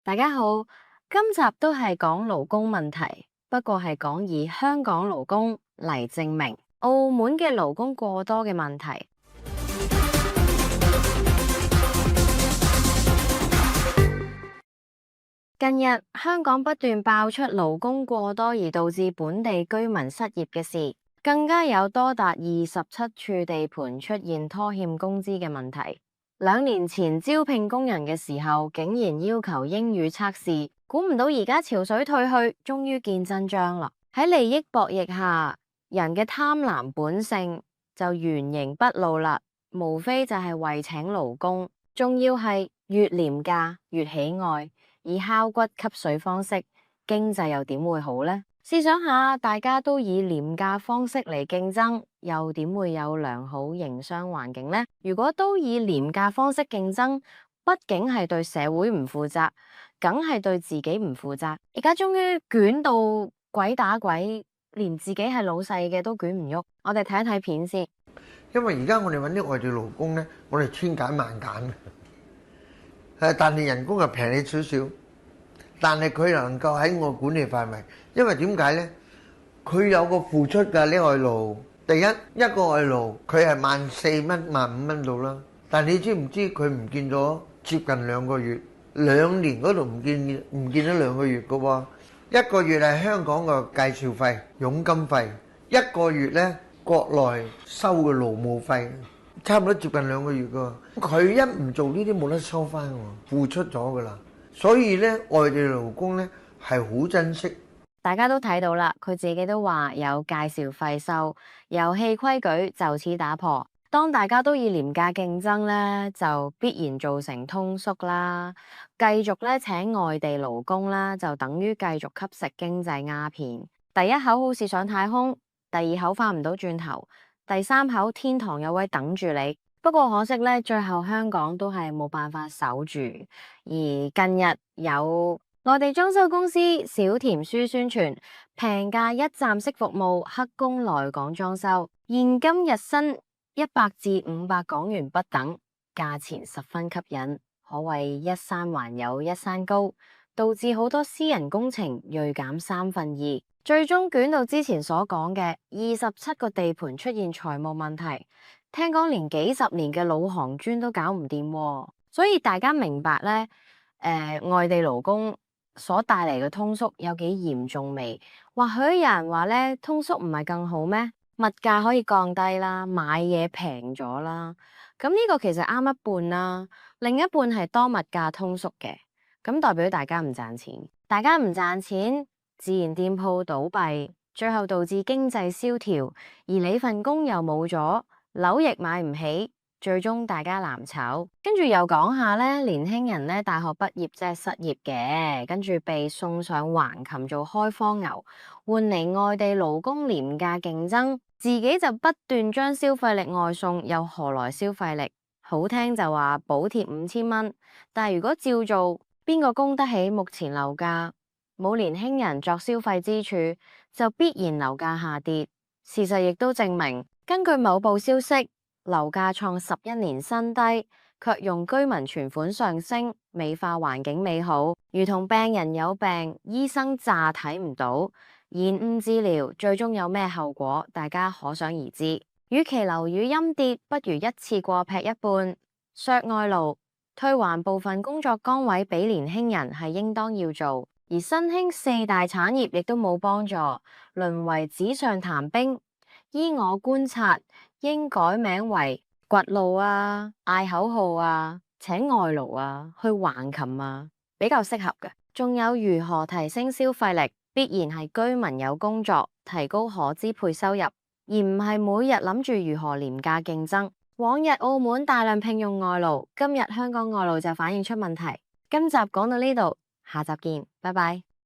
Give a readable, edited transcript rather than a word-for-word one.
大家好，今集都係講勞工問題，不過係講以香港勞工嚟證明澳門嘅勞工過多嘅問題。近日香港不斷爆出勞工過多而導致本地居民失業嘅事，更加有多達27處地盤出現拖欠工資嘅問題。2年前招聘工人嘅時候，竟然要求英語測試，估唔到而家潮水退去，終於見真章啦。喺利益博弈下，人嘅貪婪本性就原形畢露啦，無非就係為請勞工，仲要係越廉價越喜愛，以敲骨吸水方式，經濟又點會好呢？試想下，大家都以廉價方式嚟競爭，又點會有良好營商環境呢？如果都以廉價方式競爭，畢竟係對社會唔負責，梗係對自己唔負責。而家終於捲到鬼打鬼，連自己係老細嘅都捲唔喐。我哋睇一睇片先。因為而家我哋揾啲外地勞工呢，我哋千揀萬揀嘅，但係人工又平你少少。但係佢能夠喺我管理範圍，因為點解呢？佢有個付出㗎，呢外勞。第一個外勞佢係14蚊、15蚊到啦。但係你知唔知佢唔見咗接近2個月，2年嗰度唔見咗2個月嘅喎。1個月係香港嘅介紹費、佣金費，1個月呢國內收嘅勞務費，差唔多接近2個月㗎。佢一唔做呢啲冇得收翻喎，付出咗㗎啦。所以咧，外地勞工咧係好珍惜。大家都睇到啦，佢自己都話有介紹費收，遊戲規矩就此打破。當大家都以廉價競爭咧，就必然造成通縮啦。繼續咧請外地勞工啦，就等於繼續吸食經濟鴉片。第一口好似上太空，第2口翻唔到轉頭，第3口天堂有位等住你。不過可惜咧，最後香港都係冇辦法守住。而近日有內地裝修公司小甜書宣傳平價一站式服務，黑工來港裝修，現金日薪100至500港元不等，價錢十分吸引，可謂一山還有一山高，導致好多私人工程銳減2/3，最終捲到之前所講嘅27個地盤出現財務問題。聽講連幾十年嘅老行專都搞唔掂喎，所以大家明白咧，外地勞工所帶嚟嘅通縮有幾嚴重未？或許有人話咧，通縮唔係更好咩？物價可以降低啦，買嘢平咗啦，咁呢個其實啱一半啦，另一半係當物價通縮嘅，咁代表大家唔賺錢，大家唔賺錢，自然店鋪倒閉，最後導致經濟蕭條，而你份工又冇咗。樓亦買唔起，最終大家攬炒。跟住又講下咧，年輕人咧大學畢業即係失業嘅，跟住被送上橫琴做開荒牛，換嚟外地勞工廉價競爭，自己就不斷將消費力外送，又何來消費力？好聽就話補貼5000蚊，但係如果照做，邊個供得起目前樓價？冇年輕人作消費支柱，就必然樓價下跌。事實亦都證明。根據某報消息，樓價創11年新低，卻用居民存款上升，美化環境美好，如同病人有病，醫生詐睇唔到，延誤治療，最終有咩後果，大家可想而知。與其樓宇陰跌，不如一次過劈一半，削外勞，退還部分工作崗位俾年輕人係應當要做，而新興4大產業亦都冇幫助，淪為紙上談兵。依我觀察，應改名為掘路啊、嗌口號啊、請外勞啊、去橫琴啊，比較適合嘅。仲有如何提升消費力，必然係居民有工作，提高可支配收入，而唔係每日諗住如何廉價競爭。往日澳門大量聘用外勞，今日香港外勞就反映出問題。今集講到呢度，下集見，拜拜。